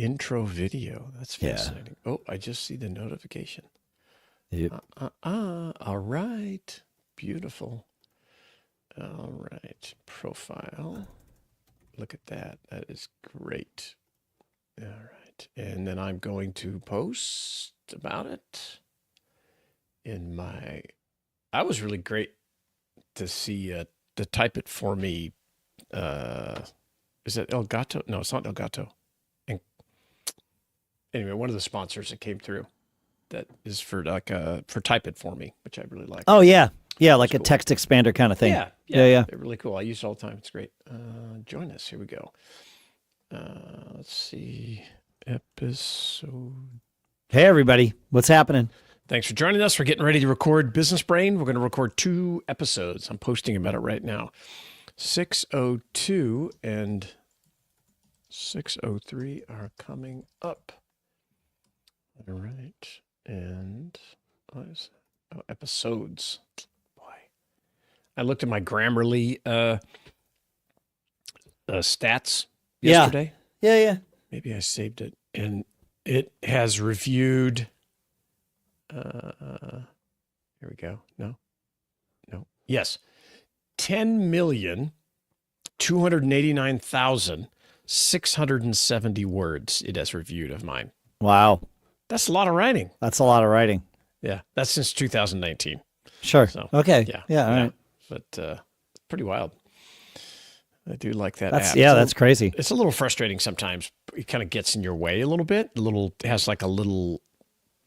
intro video. That's fascinating. Yeah. Oh, I just see the notification. Yep. All right. Beautiful. All right. Profile. Look at that. That is great. All right. And then I'm going to post about it in my... I was really great to see to type it for me. Is it Elgato? No, it's not Elgato. And anyway, one of the sponsors that came through that is for for type it for me, which I really like. Oh yeah, yeah, like a text expander kind of thing. Yeah. They're really cool. I use it all the time. It's great. Join us. Here we go. Let's see. Episode. Hey everybody, what's happening? Thanks for joining us. We're getting ready to record Business Brain. We're going to record 2 episodes. I'm posting about it right now. 602 and 603 are coming up. All right. And episodes. Boy. I looked at my Grammarly stats yesterday. Yeah. Maybe I saved it. And it has reviewed... here we go. No. Yes. 10,289,670 words it has reviewed of mine. Wow. That's a lot of writing. That's a lot of writing. Yeah. That's since 2019. Sure. So, okay. Yeah. All right. But pretty wild. I do like that app. Yeah, that's crazy. It's a little frustrating sometimes. It kind of gets in your way a little bit. It has like a little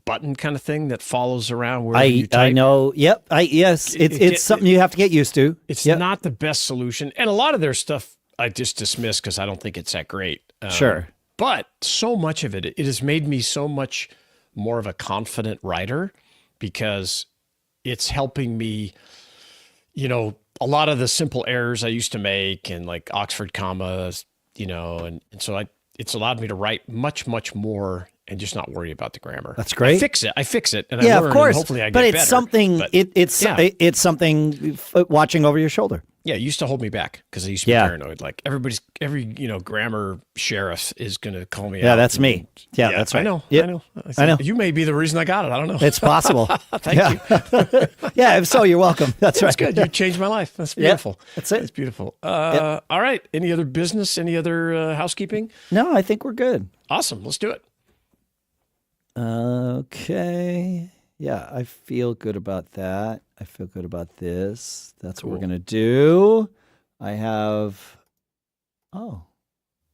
button kind of thing that follows around wherever you type. I know. Yep. It's something you have to get used to. It's not the best solution. And a lot of their stuff I just dismiss because I don't think it's that great. Sure. But so much of it has made me so much more of a confident writer because it's helping me, a lot of the simple errors I used to make and like Oxford commas, and so it's allowed me to write much, much more and just not worry about the grammar. That's great. I fix it, and I learn, of course. And hopefully I get better. It's something watching over your shoulder. Yeah, it used to hold me back because I used to be paranoid. Like every grammar sheriff is going to call me out. Yeah, that's me. Yeah, that's right. I know. Yep. I know. You may be the reason I got it. I don't know. It's possible. Thank you. Yeah, if so, you're welcome. That's right. That's good. You changed my life. That's beautiful. That's it. It's beautiful. All right. Any other business? Any other housekeeping? No, I think we're good. Awesome. Let's do it. Okay. Yeah, I feel good about that. I feel good about this. That's what we're going to do. I have... Oh,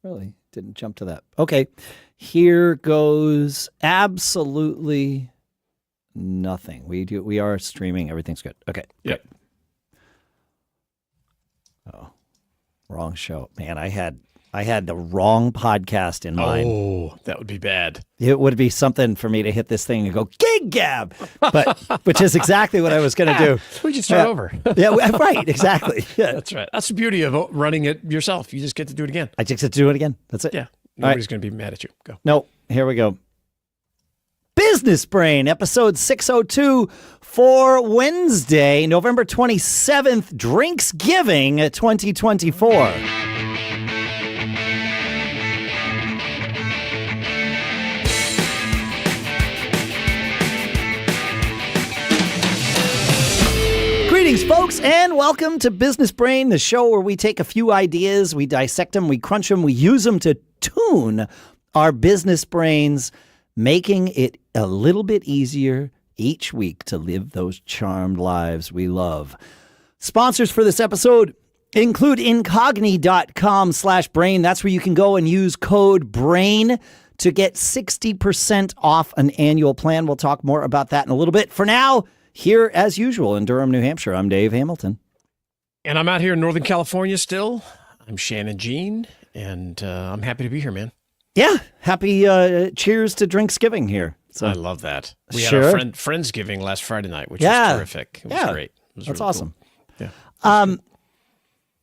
really? Didn't jump to that. Okay. Here goes absolutely nothing. We are streaming. Everything's good. Okay. Yep. Oh, wrong show. Man, I had the wrong podcast in mind. Oh, that would be bad. It would be something for me to hit this thing and go, gig gab, which is exactly what I was going to do. We just start over. Yeah, right, exactly. Yeah. That's right. That's the beauty of running it yourself. You just get to do it again. I just get to do it again. That's it. Yeah. Nobody's going to be mad at you. Go. No, here we go. Business Brain, episode 602 for Wednesday, November 27th, Drinksgiving 2024. Greetings, folks, and welcome to Business Brain, the show where we take a few ideas, we dissect them, we crunch them, we use them to tune our business brains, making it a little bit easier each week to live those charmed lives we love. Sponsors for this episode include incogni.com/brain. That's where you can go and use code BRAIN to get 60% off an annual plan. We'll talk more about that in a little bit. For now, here, as usual, in Durham, New Hampshire, I'm Dave Hamilton. And I'm out here in Northern California still. I'm Shannon Jean, and I'm happy to be here, man. Yeah, happy cheers to Drinksgiving here. So, I love that. We had our Friendsgiving last Friday night, which was terrific. It was great. It was That's really awesome. Cool.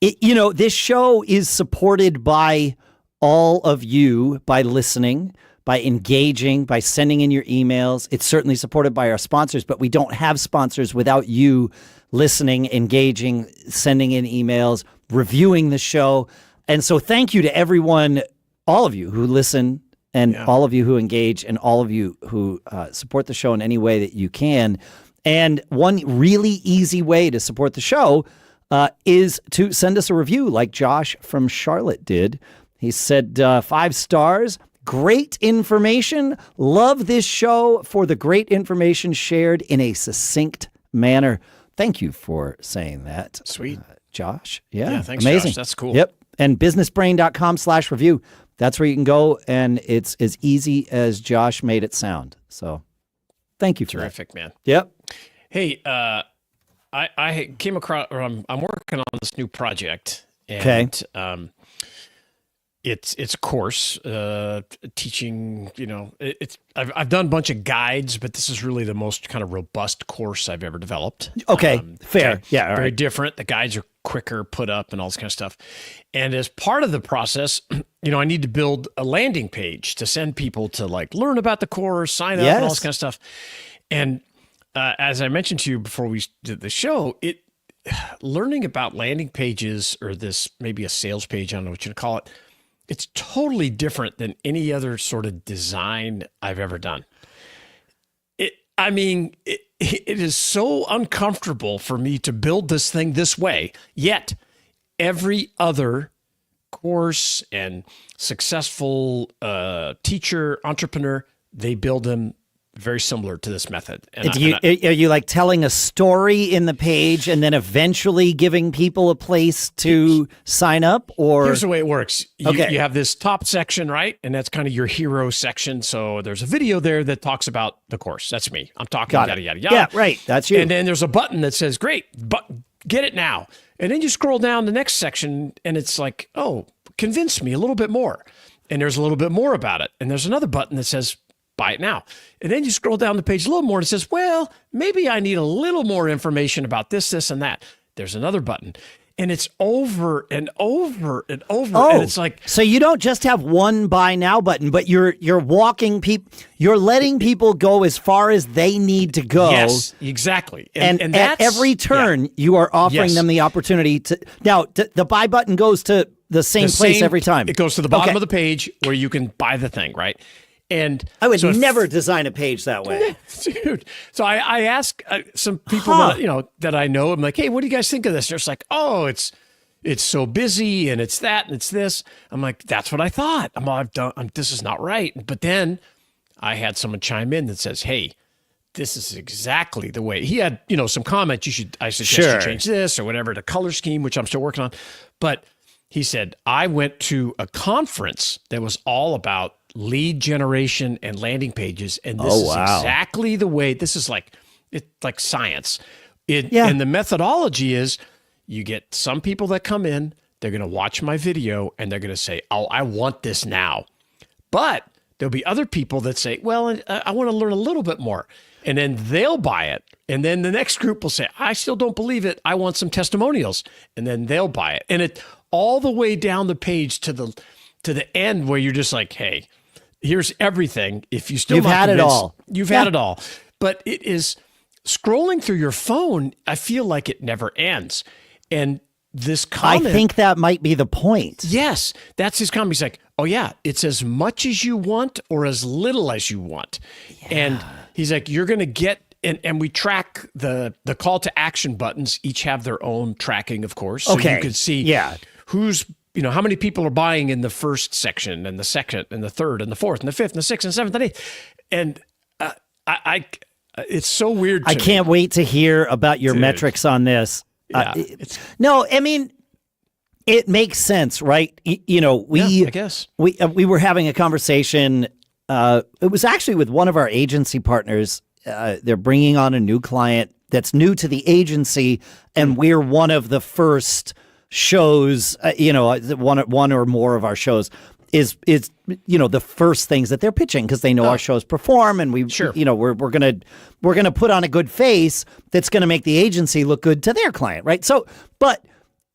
Yeah. This show is supported by all of you, by listening, by engaging, by sending in your emails. It's certainly supported by our sponsors, but we don't have sponsors without you listening, engaging, sending in emails, reviewing the show. And so thank you to everyone, all of you who listen and all of you who engage and all of you who support the show in any way that you can. And one really easy way to support the show is to send us a review like Josh from Charlotte did. He said 5 stars. Great information. Love this show for the great information shared in a succinct manner. Thank you for saying that. Sweet. Josh. Yeah, thanks, amazing. Josh. That's cool. Yep. And businessbrain.com/review. That's where you can go, and it's as easy as Josh made it sound. So thank you for Terrific, man. Yep. Hey, I came across, or I'm working on this new project, and it's a course teaching. I've done a bunch of guides, but this is really the most kind of robust course I've ever developed. Okay, fair. Yeah, all very right. different. The guides are quicker, put up, and all this kind of stuff. And as part of the process, I need to build a landing page to send people to learn about the course, sign up, and all this kind of stuff. And as I mentioned to you before we did the show, learning about landing pages, or this maybe a sales page, I don't know what you call it. It's totally different than any other sort of design I've ever done. It is so uncomfortable for me to build this thing this way, yet every other course and successful teacher, entrepreneur, they build them very similar to this method. And are you like telling a story in the page and then eventually giving people a place to sign up? Or here's the way it works. You have this top section, right? And that's kind of your hero section. So there's a video there that talks about the course. That's me. I'm talking yada, yada, yada. Yeah, right. That's you. And then there's a button that says, great, but get it now. And then you scroll down the next section and it's like, oh, convince me a little bit more. And there's a little bit more about it. And there's another button that says, buy it now. And then you scroll down the page a little more and it says, well, maybe I need a little more information about this, this, and that. There's another button. And it's over and over and over. Oh, and it's like, so you don't just have one buy now button, but you're walking people, you're letting people go as far as they need to go. yes, exactly. And at that's, every turn, you are offering Yes. them the opportunity to. Now, the buy button goes to the same place every time. It goes to the bottom of the page where you can buy the thing, right? And I would so if- never design a page that way. Dude. So I ask some people that I know. I'm like, hey, what do you guys think of this? They're just like, oh, it's so busy and it's that and it's this. I'm like, that's what I thought. This is not right. But then I had someone chime in that says, hey, this is exactly the way. He had some comments. I suggest you change this or whatever, the color scheme, which I'm still working on. But he said, I went to a conference that was all about lead generation and landing pages, and this is exactly the way. This is like science. And the methodology is, you get some people that come in, they're going to watch my video, and they're going to say, "Oh, I want this now." But there'll be other people that say, "Well, I want to learn a little bit more," and then they'll buy it. And then the next group will say, "I still don't believe it. I want some testimonials," and then they'll buy it. And it all the way down the page to the end where you're just like, "Hey, here's everything. If you still You've had it all. You've had it all." But it is scrolling through your phone. I feel like it never ends. And this comment, I think that might be the point. yes, that's his comment. He's like, "Oh yeah, it's as much as you want or as little as you want." And he's like, "You're going to get." And we track the call to action buttons. Each have their own tracking, of course. So you can see who's, how many people are buying in the first section and the second and the third and the fourth and the fifth and the sixth and seventh and eighth. And it's so weird to I can't wait to hear about your metrics on this. Yeah, no, I mean, it makes sense, right? I guess. We were having a conversation. It was actually with one of our agency partners. They're bringing on a new client that's new to the agency, and we're one of the first shows. One or more of our shows is the first things that they're pitching because they know our shows perform, and we're gonna put on a good face that's gonna make the agency look good to their client, right? So, but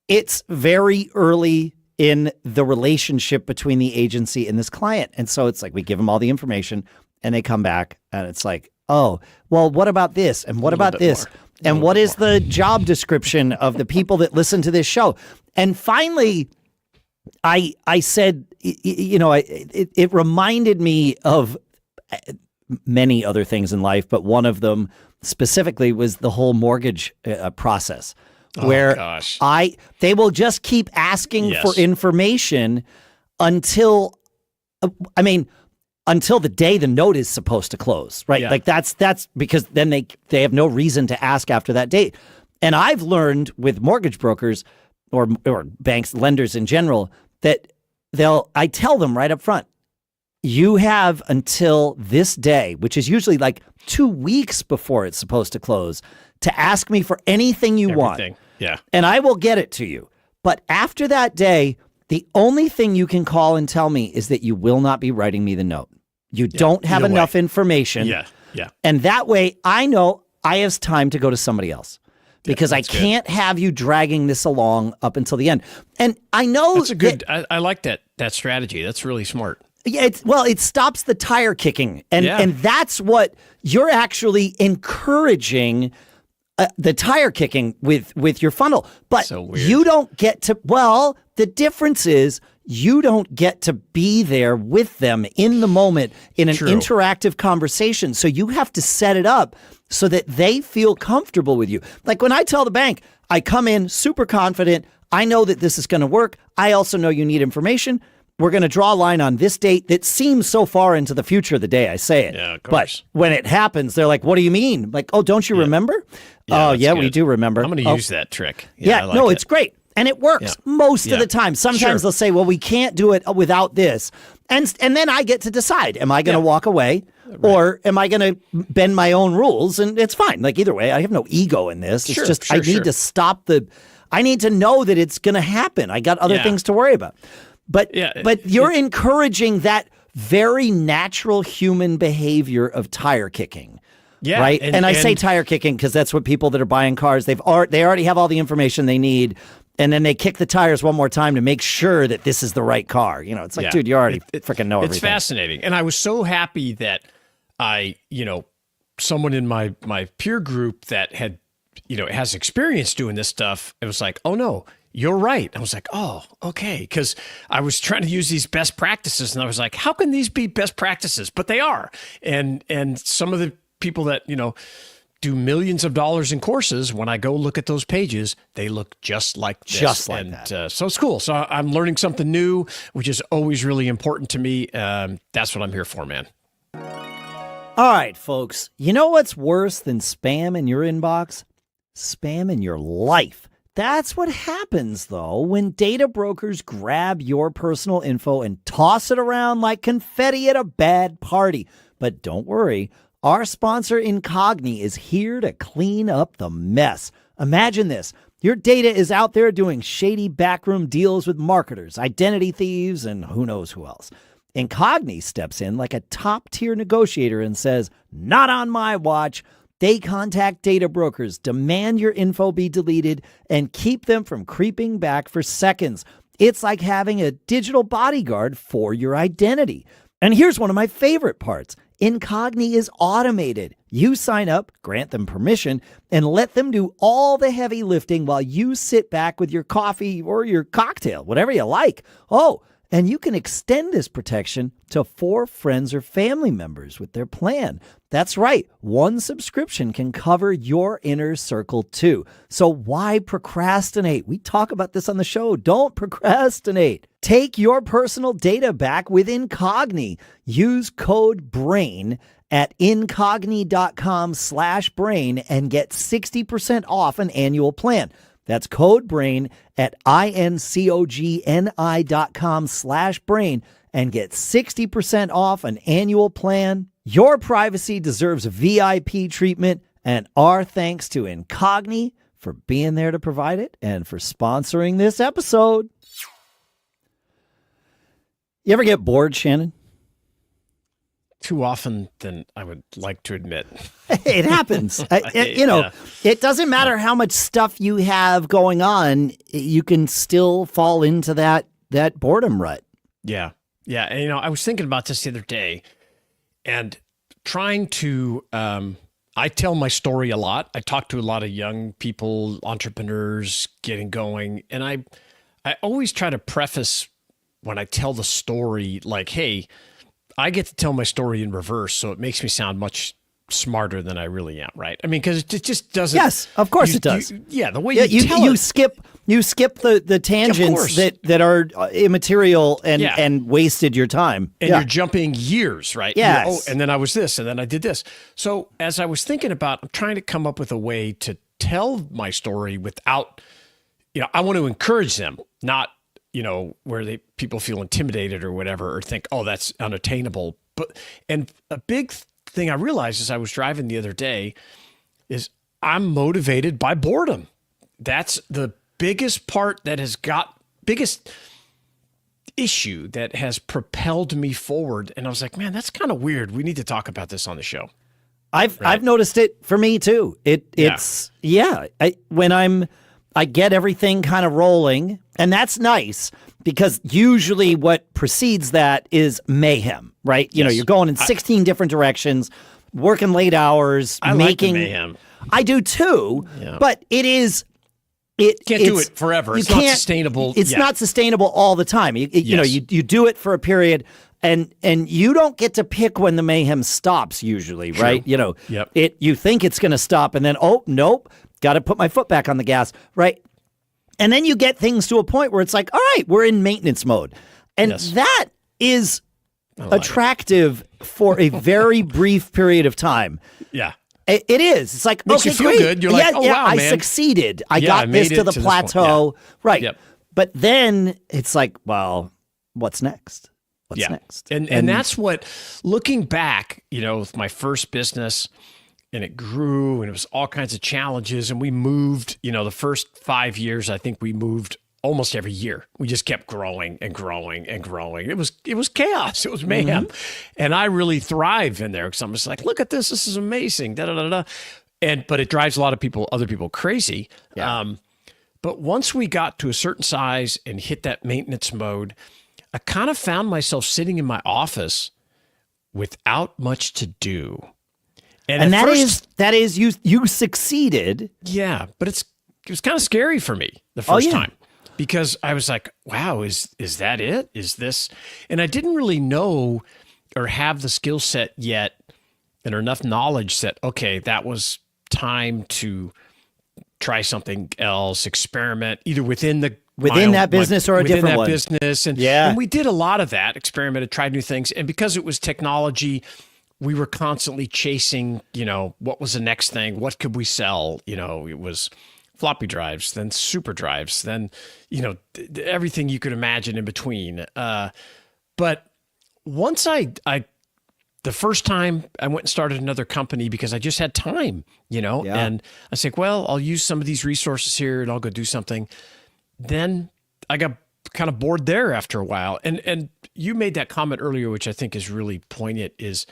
it's very early in the relationship between the agency and this client, and so it's like we give them all the information, and they come back, and it's like, oh, well, what about this? And what about this? And what is the job description of the people that listen to this show? And finally, I said, it reminded me of many other things in life, but one of them specifically was the whole mortgage process, where gosh. they will just keep asking for information until the day the note is supposed to close, right? Yeah. Like that's because then they have no reason to ask after that date. And I've learned with mortgage brokers or banks, lenders in general, that I tell them right up front, you have until this day, which is usually like 2 weeks before it's supposed to close, to ask me for anything you want. Yeah. And I will get it to you. But after that day, the only thing you can call and tell me is that you will not be writing me the note. You don't have enough information. Yeah. Yeah. And that way I know I have time to go to somebody else. Because I can't have you dragging this along up until the end. And I know that's a good. I like that strategy. That's really smart. Yeah, it stops the tire kicking, and that's what you're actually encouraging, the tire kicking with your funnel. But you don't get to. Well, the difference is you don't get to be there with them in the moment in an interactive conversation. So you have to set it up so that they feel comfortable with you. Like when I tell the bank, I come in super confident. I know that this is going to work. I also know you need information. We're going to draw a line on this date that seems so far into the future the day I say it. Yeah, of course. But when it happens, they're like, what do you mean? Like, oh, don't you remember? Oh, yeah, we do remember. I'm going to use that trick. Yeah, it's great. And it works most of the time. Sometimes they'll say, well, we can't do it without this. And then I get to decide, am I going to walk away or am I going to bend my own rules? And it's fine. Like either way, I have no ego in this. It's just I need to stop I need to know that it's going to happen. I got other things to worry about. But you're encouraging that very natural human behavior of tire kicking. Yeah. Right. And I say tire kicking because that's what people that are buying cars, they already have all the information they need. And then they kick the tires one more time to make sure that this is the right car. You know, it's like, dude, you already freaking know everything. It's fascinating. And I was so happy that someone in my peer group that had, has experience doing this stuff, it was like, oh no, you're right. I was like, oh, okay. Because I was trying to use these best practices and I was like, how can these be best practices? But they are. And some of the people that, do millions of dollars in courses, when I go look at those pages, they look just like this. Just like that. So it's cool. So I'm learning something new, which is always really important to me. That's what I'm here for, man. All right, folks. You know what's worse than spam in your inbox? Spam in your life. That's what happens, though, when data brokers grab your personal info and toss it around like confetti at a bad party. But don't worry. Our sponsor, Incogni, is here to clean up the mess. Imagine this. Your data is out there doing shady backroom deals with marketers, identity thieves, and who knows who else. Incogni steps in like a top-tier negotiator and says, not on my watch. They contact data brokers, demand your info be deleted, and keep them from creeping back for seconds. It's like having a digital bodyguard for your identity. And here's one of my favorite parts. Incogni is automated. You sign up, grant them permission, and let them do all the heavy lifting while you sit back with your coffee or your cocktail, whatever you like. Oh, and you can extend this protection to 4 friends or family members with their plan. That's right. One subscription can cover your inner circle too. So why procrastinate? We talk about this on the show. Don't procrastinate. Take your personal data back with Incogni. Use code BRAIN at incogni.com/brain and get 60% off an annual plan. That's code BRAIN at incogni.com/brain and get 60% off an annual plan. Your privacy deserves VIP treatment, and our thanks to Incogni for being there to provide it and for sponsoring this episode. You ever get bored, Shannon? Too often than I would like to admit. It happens. It doesn't matter how much stuff you have going on, you can still fall into that boredom rut. Yeah. Yeah. And, I was thinking about this the other day and trying to, I tell my story a lot. I talk to a lot of young people, entrepreneurs getting going. And I always try to preface when I tell the story, like, hey, I get to tell my story in reverse, so it makes me sound much smarter than I really am, right? I mean, because it just doesn't. Yes, of course it does. The way you tell you it, skip the tangents that are immaterial and wasted your time, and you're jumping years, right? Yes. And then I was this, and then I did this. So as I was thinking about, I'm trying to come up with a way to tell my story without, I want to encourage them, not where people feel intimidated or whatever, or think, oh, that's unattainable. And a big thing I realized as I was driving the other day is I'm motivated by boredom. That's the biggest biggest issue that has propelled me forward. And I was like, man, that's kind of weird. We need to talk about this on the show. I've noticed it for me too. When I get everything kind of rolling, and that's nice because usually what precedes that is mayhem, right? You're going in 16 different directions, working late hours, making mayhem. I do too, but it is. You can't do it forever. It's not sustainable. It's not sustainable all the time. You do it for a period, and you don't get to pick when the mayhem stops. Usually, True. right? You think it's going to stop, and then nope, got to put my foot back on the gas, right? And then you get things to a point where it's like, all right, we're in maintenance mode, and that is attractive for a very brief period of time. Yeah. It is. It's like, makes okay, you feel great. good. You're like, oh, wow, I man. succeeded. I got this to the plateau. Right. Yep. But then it's like, well, what's next? What's next? And that's what, looking back, with my first business, and it grew and it was all kinds of challenges. And we moved, the first 5 years, I think we moved almost every year. We just kept growing and growing and growing. It was chaos. It was mayhem. Mm-hmm. And I really thrive in there because I'm just like, look at this. This is amazing. Da, da, da, da. But it drives a lot of other people crazy. Yeah. But once we got to a certain size and hit that maintenance mode, I kind of found myself sitting in my office without much to do. And that is you succeeded. Yeah, but it was kind of scary for me the first time. Because I was like, wow, is that it? Is this? And I didn't really know or have the skill set yet and enough knowledge that, okay, that was time to try something else, experiment, either within that business or a different one. Business. And we did a lot of that, experimented, tried new things. And because it was technology, we were constantly chasing, what was the next thing? What could we sell? It was floppy drives, then super drives, then, everything you could imagine in between. But once the first time I went and started another company because I just had time, and I said, well, I'll use some of these resources here and I'll go do something. Then I got kind of bored there after a while. And you made that comment earlier, which I think is really poignant, is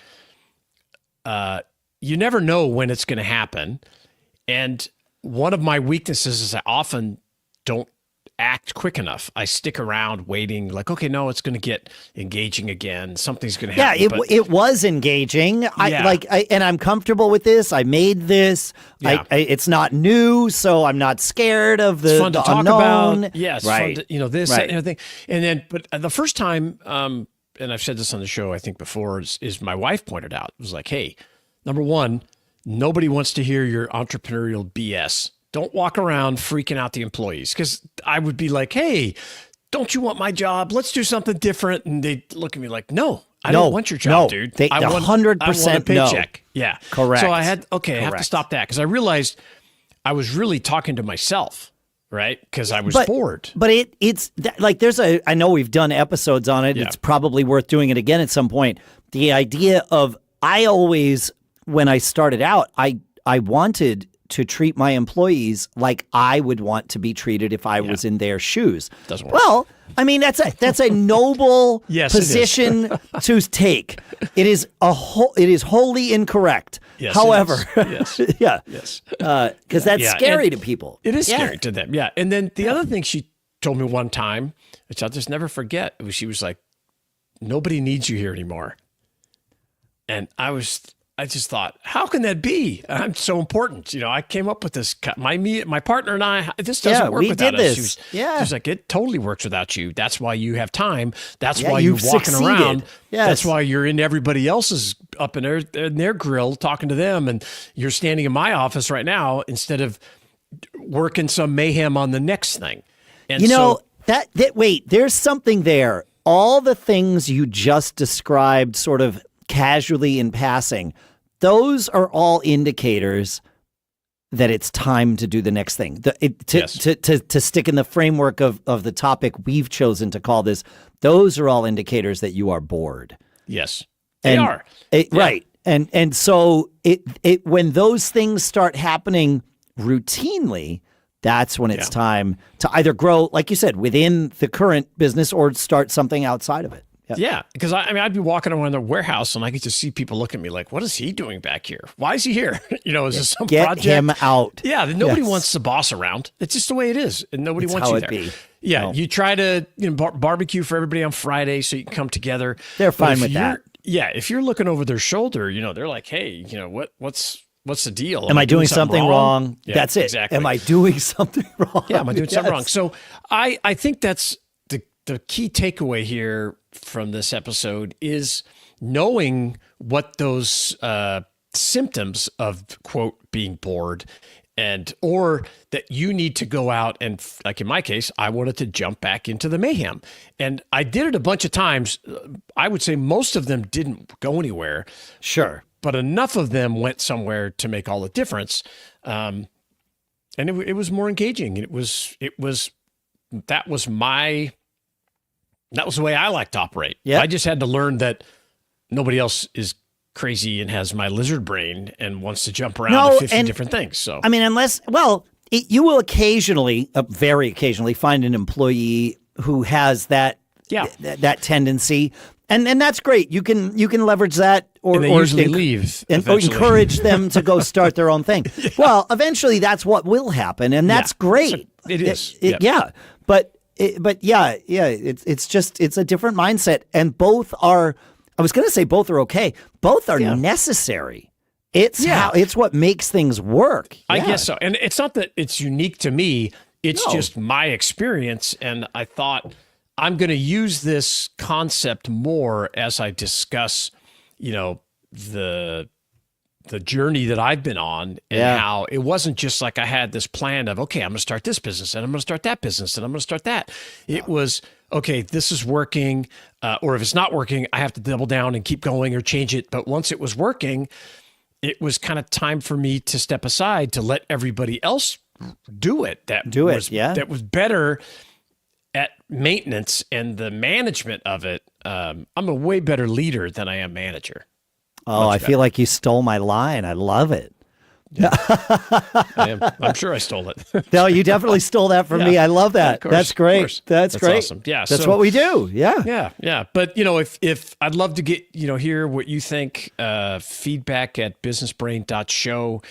you never know when it's going to happen. And one of my weaknesses is I often don't act quick enough. I stick around waiting like, okay, no, it's going to get engaging again. Something's going to happen. Yeah, it was engaging. And I'm comfortable with this. I made this. Yeah. It's not new, so I'm not scared of the, it's fun to talk unknown. About. Yeah, it's fun to, this and everything. And then, but the first time, and I've said this on the show, I think before, is my wife pointed out, it was like, hey, number one, nobody wants to hear your entrepreneurial BS. Don't walk around freaking out the employees, because I would be like, hey, don't you want my job? Let's do something different. And they'd look at me like, no, I don't want your job, dude. I want 100% a paycheck. No. Yeah. Correct. So I have to stop that, because I realized I was really talking to myself, right? Because I was bored. But it's like I know we've done episodes on it. Yeah. It's probably worth doing it again at some point. The idea of, I always, when I started out, I wanted to treat my employees like I would want to be treated if I was in their shoes. Doesn't work. Well, I mean, that's a noble position to take. It is wholly incorrect. Yes, however, yes. yes, because that's scary to people. It is scary to them. Yeah. And then the other thing she told me one time, which I'll just never forget, she was like, nobody needs you here anymore. And I was I just thought, how can that be? I'm so important. I came up with this. My partner and I, this doesn't work without us. This. She was like, it totally works without you. That's why you have time. That's why you've you're walking succeeded. around. Yes. That's why you're in everybody else's up in their grill talking to them. And you're standing in my office right now instead of working some mayhem on the next thing. And wait, there's something there. All the things you just described sort of casually in passing, those are all indicators that it's time to do the next thing. To stick in the framework of the topic we've chosen to call this, those are all indicators that you are bored. Yes, they are. Right. And so it when those things start happening routinely, that's when it's time to either grow, like you said, within the current business or start something outside of it. Yeah, because I'd be walking around the warehouse and I get to see people look at me like, what is he doing back here? Why is he here? Is this some project? Get him out. Yeah, nobody wants the boss around. It's just the way it is, and nobody wants you there. Be. Yeah, No. You try to barbecue for everybody on Friday so you can come together. They're fine with that. Yeah, if you're looking over their shoulder, they're like, hey, what's the deal? Am I doing something wrong? Yeah, that's it. Exactly. Am I doing something wrong? Yeah, am I doing something wrong? So I think that's the key takeaway here from this episode is knowing what those symptoms of, quote, being bored or that you need to go out and, like in my case, I wanted to jump back into the mayhem. And I did it a bunch of times. I would say most of them didn't go anywhere. Sure. But enough of them went somewhere to make all the difference. And it was more engaging. That was the way I like to operate. Yeah. I just had to learn that nobody else is crazy and has my lizard brain and wants to jump around to 50 different things. So, you will occasionally, very occasionally, find an employee who has that tendency. And that's great. You can leverage that and they usually leave and encourage them to go start their own thing. Yeah. Well, eventually that's what will happen, and that's great. It is. Yeah. But it's a different mindset, and both are. I was going to say both are okay. Both are necessary. It's what makes things work. I guess so. And it's not that it's unique to me. It's just my experience, and I thought I'm going to use this concept more as I discuss, the journey that I've been on and how it wasn't just like I had this plan of, okay, I'm going to start this business and I'm going to start that business and I'm going to start that. It was, okay, this is working. Or if it's not working, I have to double down and keep going or change it. But once it was working, it was kind of time for me to step aside to let everybody else do it. That was better at maintenance and the management of it. I'm a way better leader than I am manager. Oh, I feel like you stole my line. I love it. Yeah. I'm sure I stole it. No, you definitely stole that from me. I love that. Course, that's great. That's great. Awesome. Yeah. That's what we do. Yeah. Yeah. But, if I'd love to get, hear what you think, feedback at businessbrain.show.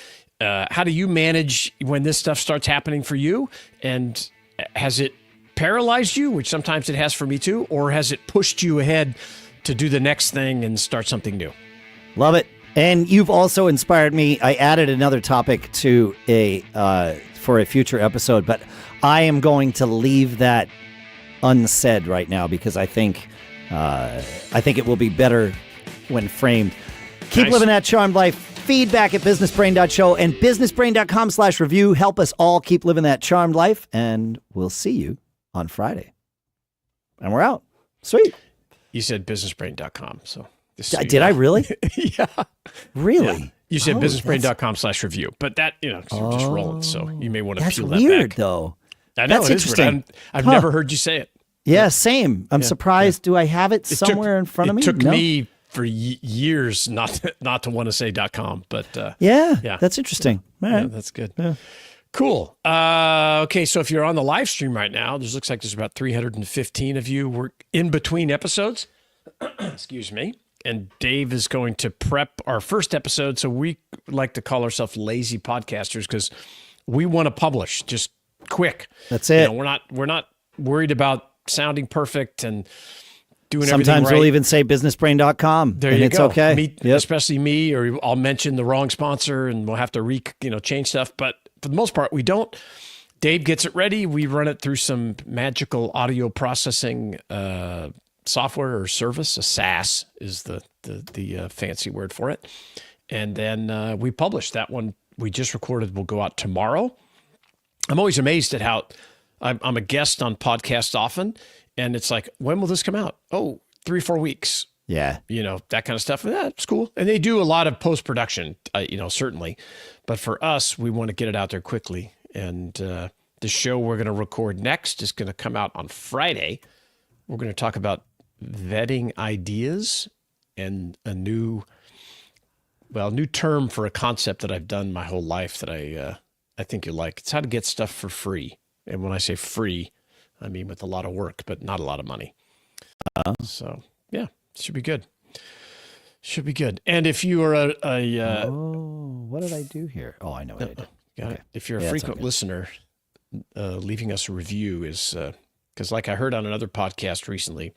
How do you manage when this stuff starts happening for you? And has it paralyzed you, which sometimes it has for me too, or has it pushed you ahead to do the next thing and start something new? Love it. And you've also inspired me. I added another topic to for a future episode, but I am going to leave that unsaid right now because I think it will be better when framed. Keep living that charmed life. Feedback at businessbrain.show and businessbrain.com/review. Help us all keep living that charmed life, and we'll see you on Friday. And we're out. Sweet. You said businessbrain.com, so. Did I really? Yeah. Really? Yeah. You said businessbrain.com/review, but that, just rolling. So you may want to peel that back. That's weird, though. I know that's interesting. I've never heard you say it. Yeah, same. I'm surprised. Do I have it somewhere in front of me? It took me for years not to want to say .com, but that's interesting. All right. Yeah, that's good. Yeah. Cool. Okay, so if you're on the live stream right now, looks like there's about 315 of you. We're in between episodes. Excuse me. And Dave is going to prep our first episode. So we like to call ourselves lazy podcasters because we want to publish just quick. That's it. We're not worried about sounding perfect and doing everything Sometimes right. we'll even say businessbrain.com. There and you it's go. okay. Especially me, or I'll mention the wrong sponsor and we'll have to change stuff. But for the most part, we don't. Dave gets it ready. We run it through some magical audio processing software or service. A SaaS is the fancy word for it. And then we publish that one. We just recorded will go out tomorrow. I'm always amazed at how I'm a guest on podcasts often. And it's like, when will this come out? Oh, 3-4 weeks. Yeah. That kind of stuff. And it's cool. And they do a lot of post-production, certainly. But for us, we want to get it out there quickly. And the show we're going to record next is going to come out on Friday. We're going to talk about vetting ideas and a new term for a concept that I've done my whole life that I think you like. It's how to get stuff for free. And when I say free, I mean with a lot of work, but not a lot of money. So, yeah, it should be good. Should be good. And if you are what did I do here? Oh, I know what I did. Got it. Okay. If you're a frequent listener, leaving us a review is because, like I heard on another podcast recently,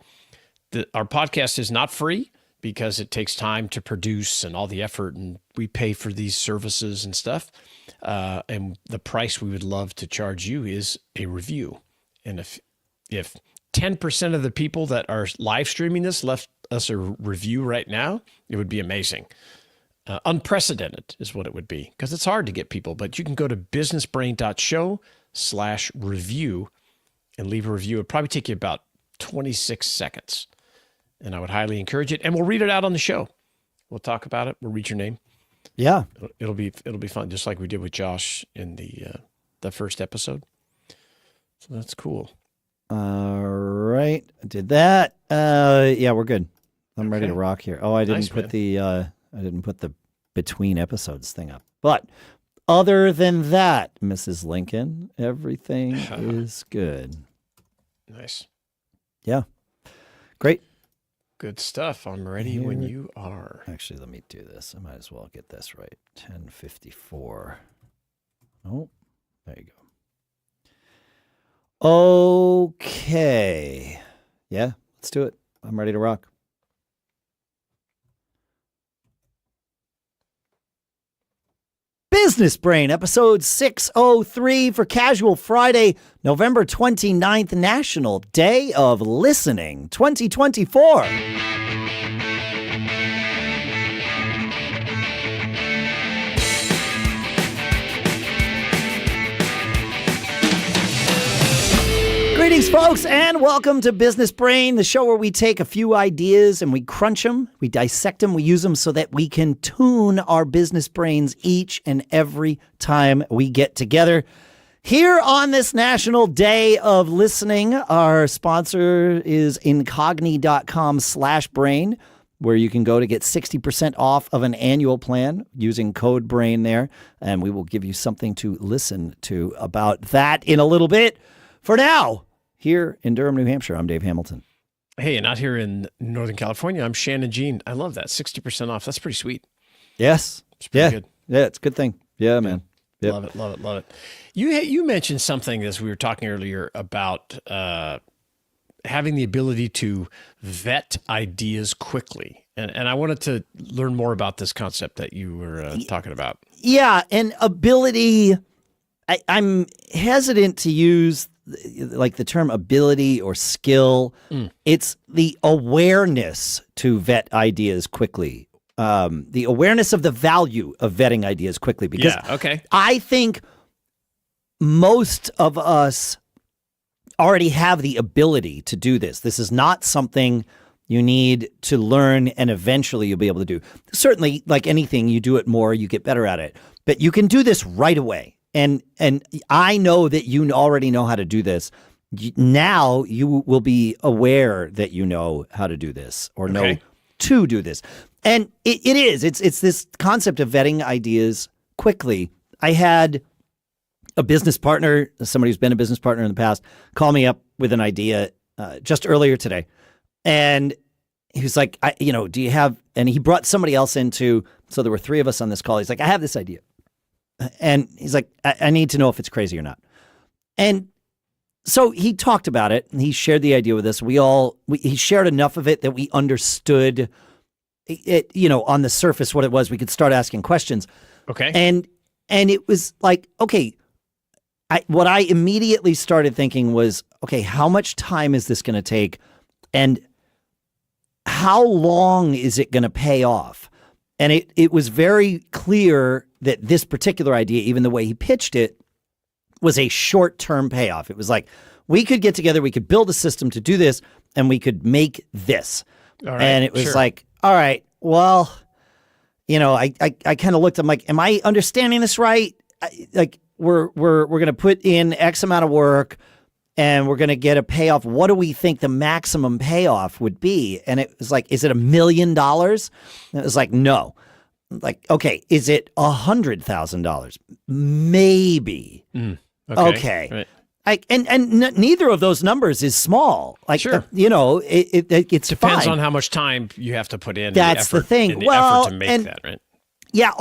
our podcast is not free because it takes time to produce and all the effort, and we pay for these services and stuff. And the price we would love to charge you is a review. And if 10% of the people that are live streaming this left us a review right now, it would be amazing. Unprecedented is what it would be, because it's hard to get people. But you can go to businessbrain.show/review and leave a review. It'd probably take you about 26 seconds. And I would highly encourage it. And we'll read it out on the show. We'll talk about it. We'll read your name. Yeah. It'll be fun, just like we did with Josh in the first episode. So that's cool. All right. I did that. Yeah, we're good. I'm ready to rock here. Oh, I didn't put the between episodes thing up. But other than that, Mrs. Lincoln, everything is good. Nice. Yeah. Great. Good stuff. I'm ready when you are. Actually, let me do this. I might as well get this right. 10:54. Oh, there you go. Okay. Yeah, let's do it. I'm ready to rock. Business Brain, episode 603 for Casual Friday, November 29th, National Day of Listening 2024. Greetings, folks, and welcome to Business Brain, the show where we take a few ideas and we crunch them, we dissect them, we use them so that we can tune our business brains each and every time we get together. Here on this National Day of Listening, our sponsor is incogni.com/brain, where you can go to get 60% off of an annual plan using code BRAIN there, and we will give you something to listen to about that in a little bit. For now, here in Durham, New Hampshire, I'm Dave Hamilton. Hey, and out here in Northern California, I'm Shannon Jean. I love that. 60% off. That's pretty sweet. Yes. It's pretty good. Yeah, it's a good thing. Yeah, man. Yep. Love it, love it, love it. You mentioned something as we were talking earlier about having the ability to vet ideas quickly. And I wanted to learn more about this concept that you were talking about. Yeah, and ability, I'm hesitant to use like the term ability or skill. It's the awareness to vet ideas quickly. The awareness of the value of vetting ideas quickly. Because I think most of us already have the ability to do this. This is not something you need to learn and eventually you'll be able to do. Certainly, like anything, you do it more, you get better at it. But you can do this right away. And I know that you already know how to do this. Now you will be aware that you know how to do this or know to do this. And it's this concept of vetting ideas quickly. I had a business partner, somebody who's been a business partner in the past, call me up with an idea just earlier today. And he was like, do you have, and he brought somebody else into, so there were three of us on this call. He's like, I have this idea. And he's like, I need to know if it's crazy or not. And So he talked about it and he shared the idea with us. He shared enough of it that we understood it, on the surface what it was. We could start asking questions. Okay. And it was like, okay, what I immediately started thinking was, okay, how much time is this going to take? And how long is it going to pay off? And it was very clear that this particular idea, even the way he pitched it, was a short-term payoff. It was like, we could get together, we could build a system to do this, and we could make this. All right, and it was sure. like, all right, well, I kind of looked, I'm like, am I understanding this right? We're going to put in X amount of work and we're going to get a payoff. What do we think the maximum payoff would be? And it was like, is it $1 million? And it was like, no. Like, okay, is it $100,000? Maybe. Okay. Right. Neither of those numbers is small. Like, Sure. It's Depends fine. on how much time you have to put in. That's the thing. The effort to make that, right? Yeah,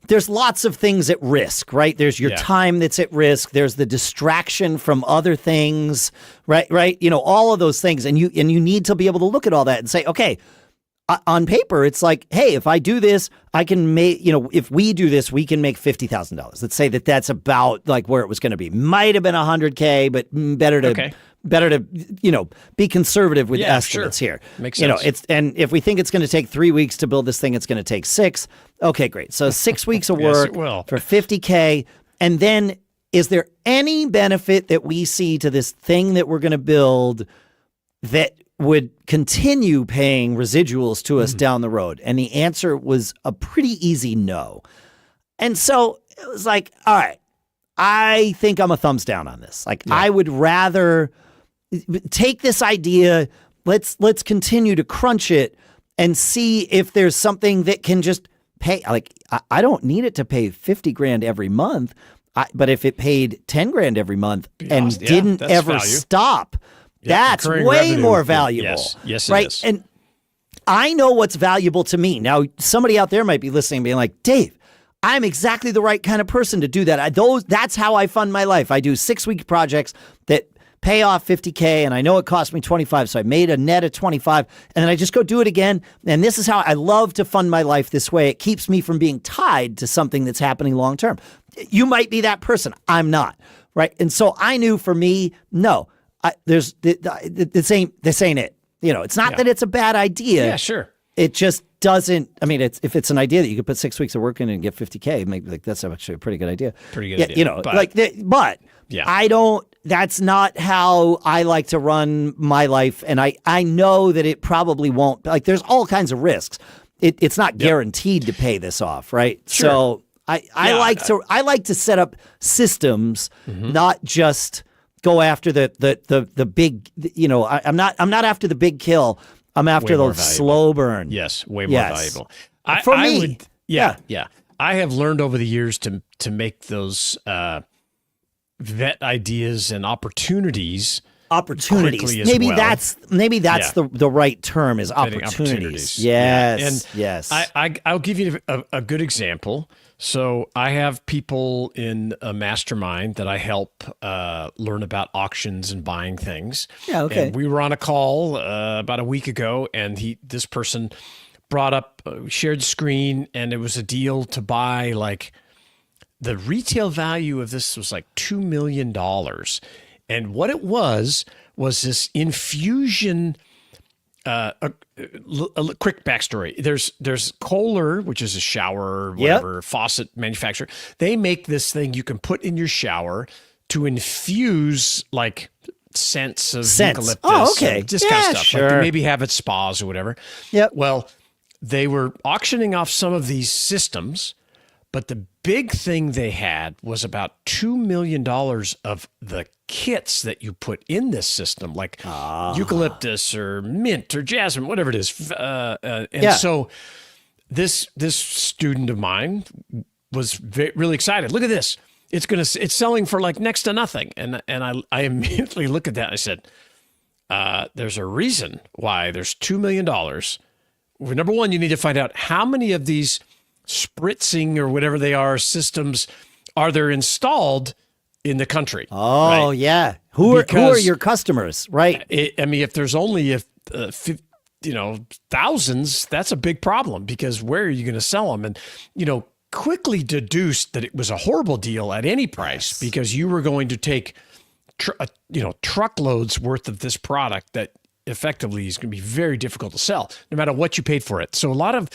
there's lots of things at risk, right? There's your time that's at risk. There's the distraction from other things, right? All of those things. And you need to be able to look at all that and say, okay, on paper, it's like, hey, if I do this, I can make, if we do this, we can make $50,000. Let's say that's about like where it was going to be. Might have been $100K, but better to be conservative with estimates here. Makes sense. And if we think it's going to take 3 weeks to build this thing, it's going to take 6. Okay, great. So 6 weeks of Yes, work it will. for $50K. And then is there any benefit that we see to this thing that we're going to build that would continue paying residuals to us down the road? And the answer was a pretty easy no. And so it was like, all right, I think I'm a thumbs down on this. Like, I would rather take this idea, let's continue to crunch it and see if there's something that can just pay. Like, I don't need it to pay $50,000 every month, but if it paid $10,000 every month and didn't ever stop, that's way revenue. more valuable. Yes, right? It is. And I know what's valuable to me. Now, somebody out there might be listening and being like, Dave, I'm exactly the right kind of person to do that. That's how I fund my life. I do 6-week projects that pay off $50K, and I know it cost me $25, so I made a net of $25, and then I just go do it again. And this is how I love to fund my life this way. It keeps me from being tied to something that's happening long term. You might be that person. I'm not, right? And so I knew for me, no. This ain't it. It's not that it's a bad idea. Yeah, sure. It just doesn't. I mean, if it's an idea that you could put 6 weeks of work in and get $50K, maybe like that's actually a pretty good idea. Pretty good idea. But I don't. That's not how I like to run my life, and I know that it probably won't. Like, there's all kinds of risks. It's not guaranteed to pay this off, right? Sure. So I like to set up systems, not just go after the big, I'm not after the big kill. I'm after the slow burn. Yes, way more valuable. For me. Yeah. I have learned over the years to make those vet ideas and opportunities. Maybe that's the right term, is opportunities. Yes. And yes. I'll give you a good example. So I have people in a mastermind that I help learn about auctions and buying things. Yeah, okay. And we were on a call about a week ago, and this person brought up, shared the screen, and it was a deal to buy, like, the retail value of this was like $2 million. And what it was this infusion. A quick backstory. There's Kohler, which is a shower, whatever, faucet manufacturer. They make this thing you can put in your shower to infuse, like, scents of eucalyptus. Oh, okay. This kind of stuff. Sure. Like, they maybe have at spas or whatever. Yep. Well, they were auctioning off some of these systems, but the big thing they had was about $2 million of the kits that you put in this system, like eucalyptus or mint or jasmine, whatever it is. So this student of mine was really excited. Look at this. It's selling for like next to nothing. And I immediately look at that. And I said, there's a reason why there's $2 million. Well, number one, you need to find out how many of these spritzing or whatever they are systems are there installed in the country. Oh, right? yeah. Who are Because your customers? Right. I mean, if there's only thousands, that's a big problem because where are you going to sell them? And quickly deduced that it was a horrible deal at any price because you were going to take truckloads worth of this product that effectively is going to be very difficult to sell no matter what you paid for it. So a lot of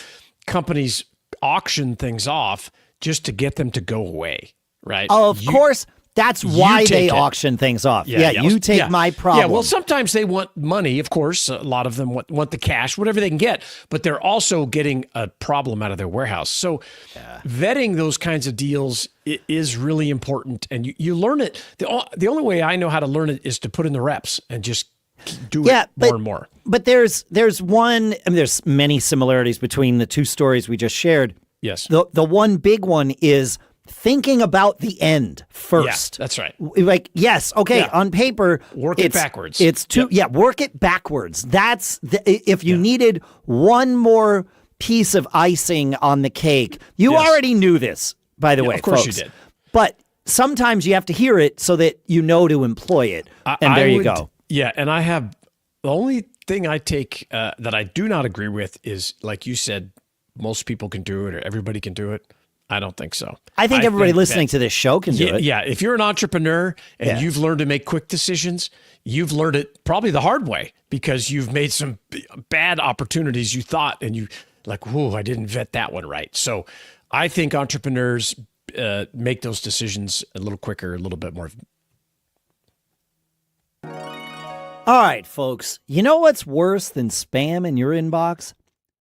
companies auction things off just to get them to go away, right? Oh, of course. That's why they auction things off. Yeah, you take my problem. Yeah, well, sometimes they want money, of course. A lot of them want the cash, whatever they can get, but they're also getting a problem out of their warehouse. So vetting those kinds of deals is really important, and you learn it. The only way I know how to learn it is to put in the reps and just do it more and more. But there's one, I mean, there's many similarities between the two stories we just shared. Yes. The one big one is thinking about the end first. Yeah, that's right. Like, yes, okay, on paper. Work it backwards. It's work it backwards. That's, if you needed one more piece of icing on the cake, you already knew this, by the way, of course folks. you did. But sometimes you have to hear it so that you know to employ it. And there you go. Yeah, and I have, the only thing I take that I do not agree with is, like you said, most people can do it or everybody can do it. I don't think so. I think everybody listening to this show can do it. Yeah, if you're an entrepreneur and you've learned to make quick decisions, you've learned it probably the hard way because you've made some bad opportunities you thought and you like, whoa, I didn't vet that one right. So I think entrepreneurs make those decisions a little quicker, a little bit more. All right, folks. You know what's worse than spam in your inbox?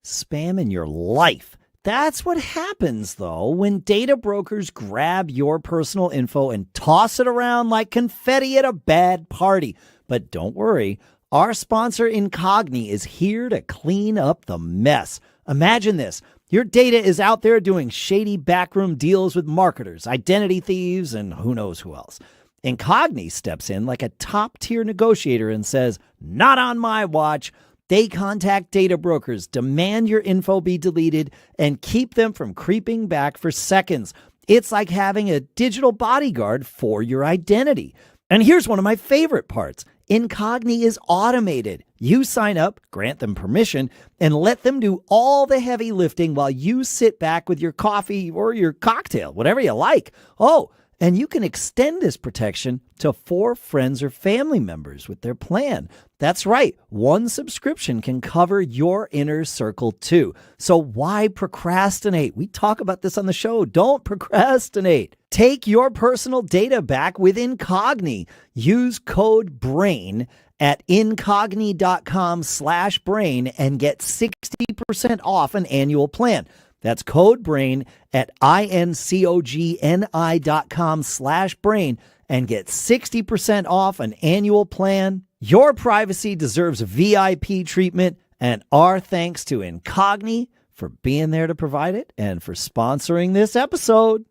Spam in your life. That's what happens, though, when data brokers grab your personal info and toss it around like confetti at a bad party. But don't worry, our sponsor Incogni is here to clean up the mess. Imagine this. Your data is out there doing shady backroom deals with marketers, identity thieves, and who knows who else. Incogni steps in like a top-tier negotiator and says, "Not on my watch." They contact data brokers, demand your info be deleted, and keep them from creeping back for seconds. It's like having a digital bodyguard for your identity. And here's one of my favorite parts. Incogni is automated. You sign up, grant them permission, and let them do all the heavy lifting while you sit back with your coffee or your cocktail, whatever you like. Oh, and you can extend this protection to 4 friends or family members with their plan. That's right. One subscription can cover your inner circle too. So why procrastinate? We talk about this on the show. Don't procrastinate. Take your personal data back with Incogni. Use code BRAIN at incogni.com/brain and get 60% off an annual plan. That's code BRAIN at incogni.com/brain and get 60% off an annual plan. Your privacy deserves VIP treatment, and our thanks to Incogni for being there to provide it and for sponsoring this episode.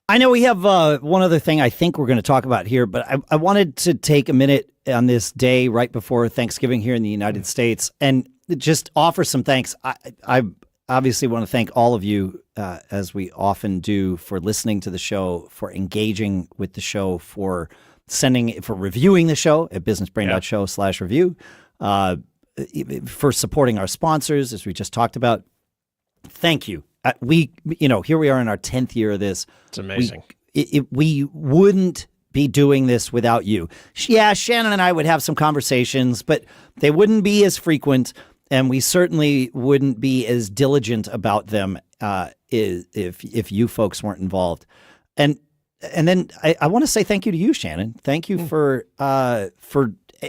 I know we have one other thing I think we're going to talk about here, but I wanted to take a minute on this day right before Thanksgiving here in the United States and just offer some thanks. I obviously want to thank all of you, as we often do, for listening to the show, for engaging with the show, for reviewing the show at businessbrain.show/review, for supporting our sponsors, as we just talked about. Thank you. Here we are in our 10th year of this. It's amazing. We wouldn't be doing this without you. Yeah, Shannon and I would have some conversations, but they wouldn't be as frequent, and we certainly wouldn't be as diligent about them if you folks weren't involved. And then I want to say thank you to you, Shannon. Thank you for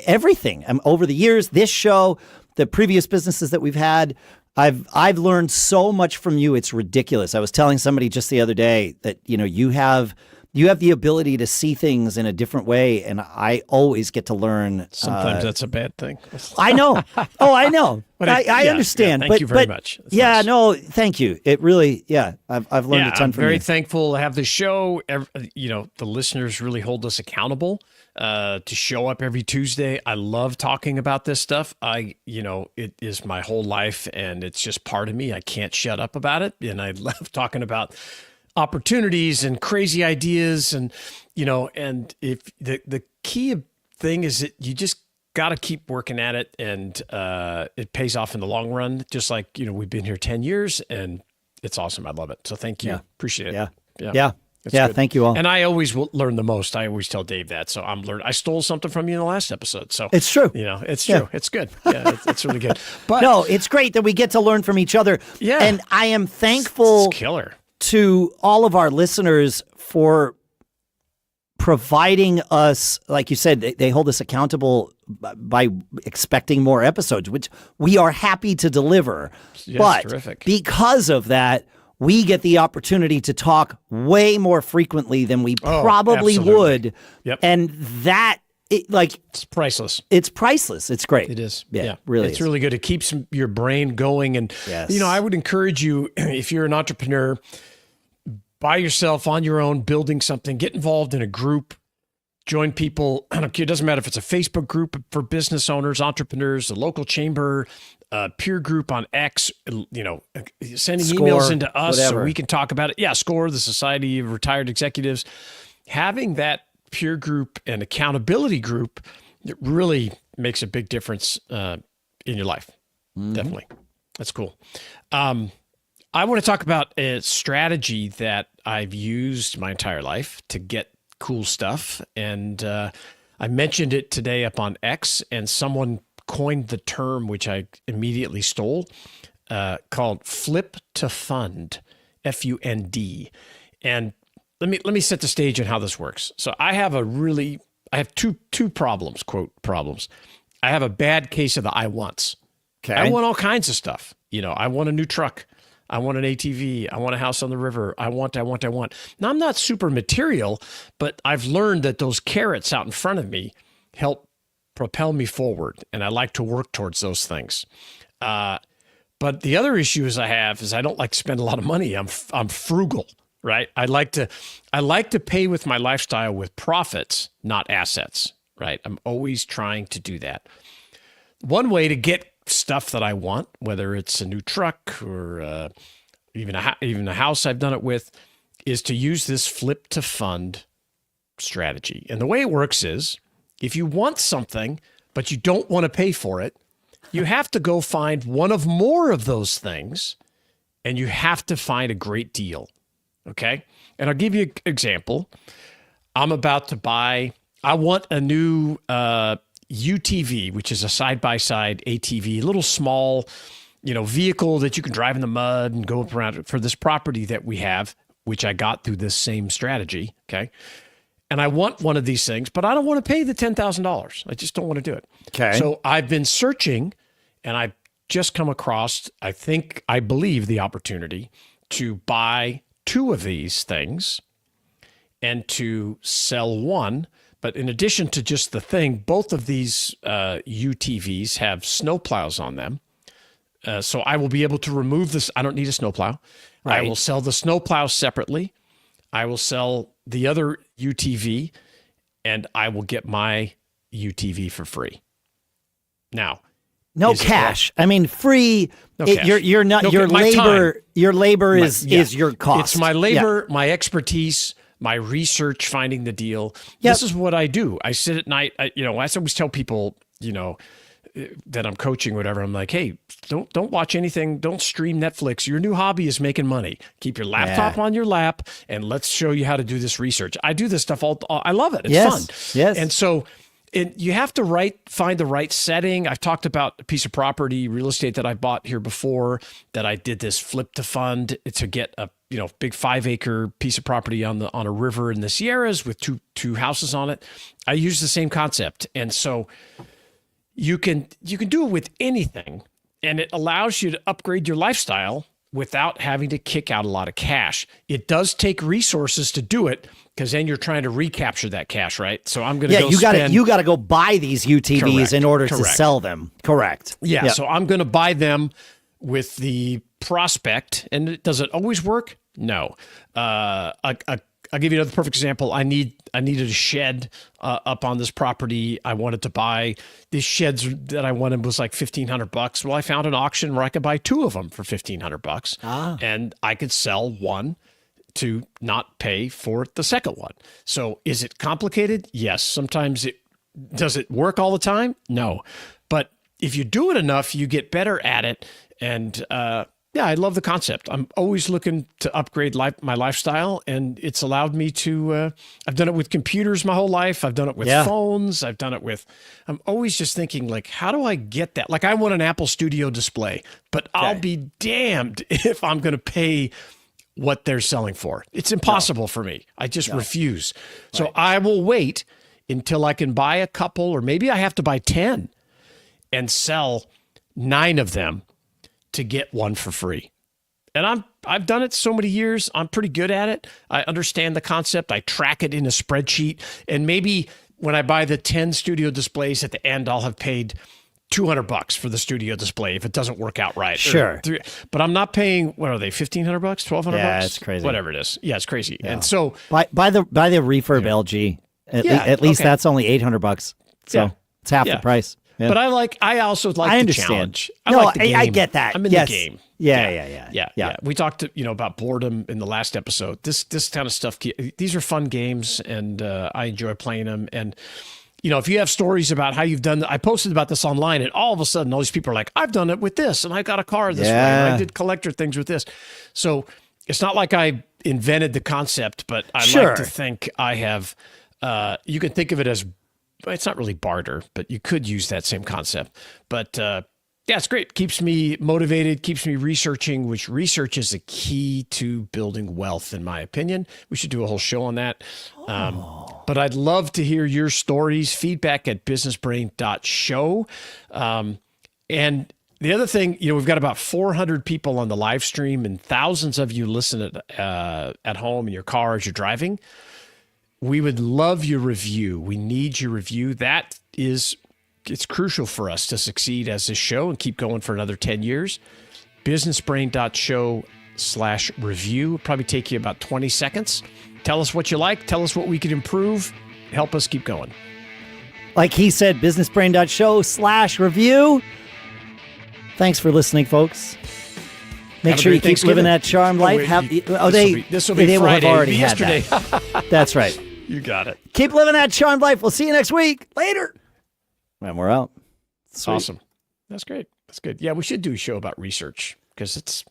everything. Over the years, this show, the previous businesses that we've had, I've learned so much from you. It's ridiculous. I was telling somebody just the other day that you have the ability to see things in a different way, and I always get to learn. Sometimes that's a bad thing. I know. Oh, I know. But I understand. Thank you very much. That's nice. No, thank you. It really, I've learned a ton from you. I'm very thankful to have the show. The listeners really hold us accountable to show up every Tuesday. I love talking about this stuff. It is my whole life, and it's just part of me. I can't shut up about it, and I love talking about opportunities and crazy ideas. And, and if the key thing is that you just got to keep working at it, and it pays off in the long run. Just like, we've been here 10 years and it's awesome. I love it. So thank you. Yeah. Appreciate it. Yeah. Yeah. Good. Thank you all. And I always will learn the most. I always tell Dave that. So I stole something from you in the last episode. So it's true. It's true. It's good. Yeah, it's really good. But no, it's great that we get to learn from each other. Yeah. And I am thankful it's killer. to all of our listeners for providing us, like you said, they hold us accountable by expecting more episodes, which we are happy to deliver. Yes, but terrific. Because of that, we get the opportunity to talk way more frequently than we probably absolutely. would. Yep. And that, it's priceless. It's priceless. It's great. It is. Yeah, really. It's really good. It keeps your brain going. And, Yes. I would encourage you, if you're an entrepreneur, by yourself, on your own, building something, get involved in a group, join people. I don't care. It doesn't matter if it's a Facebook group for business owners, entrepreneurs, a local chamber, peer group on X, sending Score, emails into us whatever. so we can talk about it. Yeah, SCORE, the Society of Retired Executives. Having that peer group and accountability group, it really makes a big difference in your life. Mm-hmm. Definitely. That's cool. I want to talk about a strategy that I've used my entire life to get cool stuff. And I mentioned it today up on X, and someone coined the term, which I immediately stole, called flip to fund, F-U-N-D. And let me set the stage on how this works. So I have two problems, quote problems. I have a bad case of the I wants. Okay. I want all kinds of stuff. I want a new truck. I want an ATV. I want a house on the river. I want. Now, I'm not super material, but I've learned that those carrots out in front of me help propel me forward, and I like to work towards those things. But the other issue I have is I don't like to spend a lot of money. I'm frugal, right? I like to pay with my lifestyle with profits, not assets, right? I'm always trying to do that. One way to get stuff that I want, whether it's a new truck or even a house I've done it with, is to use this flip to fund strategy. And the way it works is, if you want something, but you don't want to pay for it, you have to go find one of more of those things, and you have to find a great deal. Okay? And I'll give you an example. I'm about to buy, I want a new UTV, which is a side-by-side ATV, a little small, vehicle that you can drive in the mud and go around for this property that we have, which I got through this same strategy. Okay. And I want one of these things, but I don't want to pay the $10,000. I just don't want to do it. Okay. So I've been searching, and I've just come across, I believe, the opportunity to buy two of these things and to sell one. But in addition to just the thing, both of these UTVs have snowplows on them. So I will be able to remove this. I don't need a snowplow. Right. I will sell the snowplow separately. I will sell the other UTV, and I will get my UTV for free. Now, no cash. I mean, free. No cash. You're not. No, your my labor. time. Your labor is your cost. It's my labor, my expertise, my research, finding the deal. Yep. This is what I do. I sit at night. I always tell people, that I'm coaching, whatever. I'm like, hey, don't watch anything. Don't stream Netflix. Your new hobby is making money. Keep your laptop on your lap, and let's show you how to do this research. I do this stuff I love it. It's fun. Yes. And so you have to find the right setting. I've talked about a piece of property, real estate that I bought here before, that I did this flip to fund to get a big 5-acre piece of property on a river in the Sierras with two houses on it. I use the same concept, and so you can do it with anything, and it allows you to upgrade your lifestyle without having to kick out a lot of cash. It does take resources to do it, because then you're trying to recapture that cash, right? So I'm going to you got to go buy these UTVs in order to sell them. Correct. Yeah. Yep. So I'm going to buy them with the prospect. And does it always work? No. I'll give you another perfect example. I needed a shed up on this property. I wanted to buy these sheds that I wanted was like $1,500. Well, I found an auction where I could buy two of them for $1,500, and I could sell one to not pay for the second one. So is it complicated? Yes. Sometimes does it work all the time? No. But if you do it enough, you get better at it. And I love the concept. I'm always looking to upgrade my lifestyle, and it's allowed me to, I've done it with computers my whole life. I've done it with phones. I'm always just thinking, like, how do I get that? Like, I want an Apple Studio display, but I'll be damned if I'm going to pay what they're selling for. It's impossible for me. I just refuse. So I will wait until I can buy a couple, or maybe I have to buy 10 and sell 9 of them to get one for free. And I've done it so many years. I'm pretty good at it. I understand the concept. I track it in a spreadsheet. And maybe when I buy the 10 studio displays at the end, I'll have paid $200 for the studio display if it doesn't work out right. Sure. But I'm not paying, what are they, $1,500, $1,200? Yeah, it's crazy. Whatever it is. Yeah, it's crazy. Yeah. And so buy the refurb LG. At least that's only $800. So it's half the price. Yeah. But I also like the challenge. I get that. I'm in the game. Yeah. We talked about boredom in the last episode. This kind of stuff. These are fun games, and I enjoy playing them. And if you have stories about how you've done, I posted about this online, and all of a sudden, all these people are like, "I've done it with this, and I got a car this way, and I did collector things with this." So it's not like I invented the concept, but I like to think I have. You can think of it as. It's not really barter, but you could use that same concept. But it's great. Keeps me motivated, keeps me researching, which research is a key to building wealth, in my opinion. We should do a whole show on that. But I'd love to hear your stories, feedback at businessbrain.show. And the other thing, we've got about 400 people on the live stream, and thousands of you listen at home in your car as you're driving. We would love your review. We need your review. It's crucial for us to succeed as this show and keep going for another 10 years. businessbrain.show/review. It'll probably take you about 20 seconds. Tell us what you like. Tell us what we could improve. Help us keep going. Like he said, businessbrain.show/review. Thanks for listening, folks. Make sure you keep living that charmed life. This will be Friday. Will have already yesterday. had that. That's right. You got it. Keep living that charmed life. We'll see you next week. Later. And we're out. Sweet. Awesome. That's great. That's good. Yeah, we should do a show about research because it's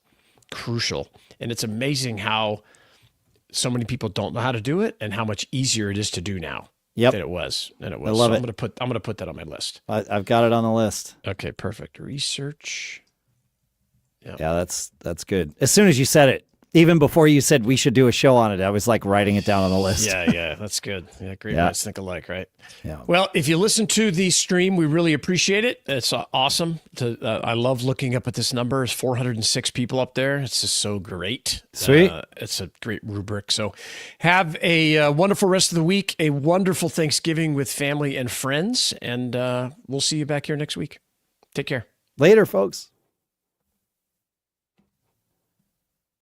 crucial. And it's amazing how so many people don't know how to do it and how much easier it is to do now than it was. I love it. I'm going to put that on my list. I've got it on the list. Okay, perfect. Research. Yep. Yeah, that's good. As soon as you said it, even before you said we should do a show on it, I was like writing it down on the list. Yeah, that's good. Yeah, great minds think alike, right? Yeah. Well, if you listen to the stream, we really appreciate it. It's awesome. I love looking up at this number. It's 406 people up there. It's just so great. Sweet. It's a great rubric. So have a wonderful rest of the week, a wonderful Thanksgiving with family and friends, and we'll see you back here next week. Take care. Later, folks.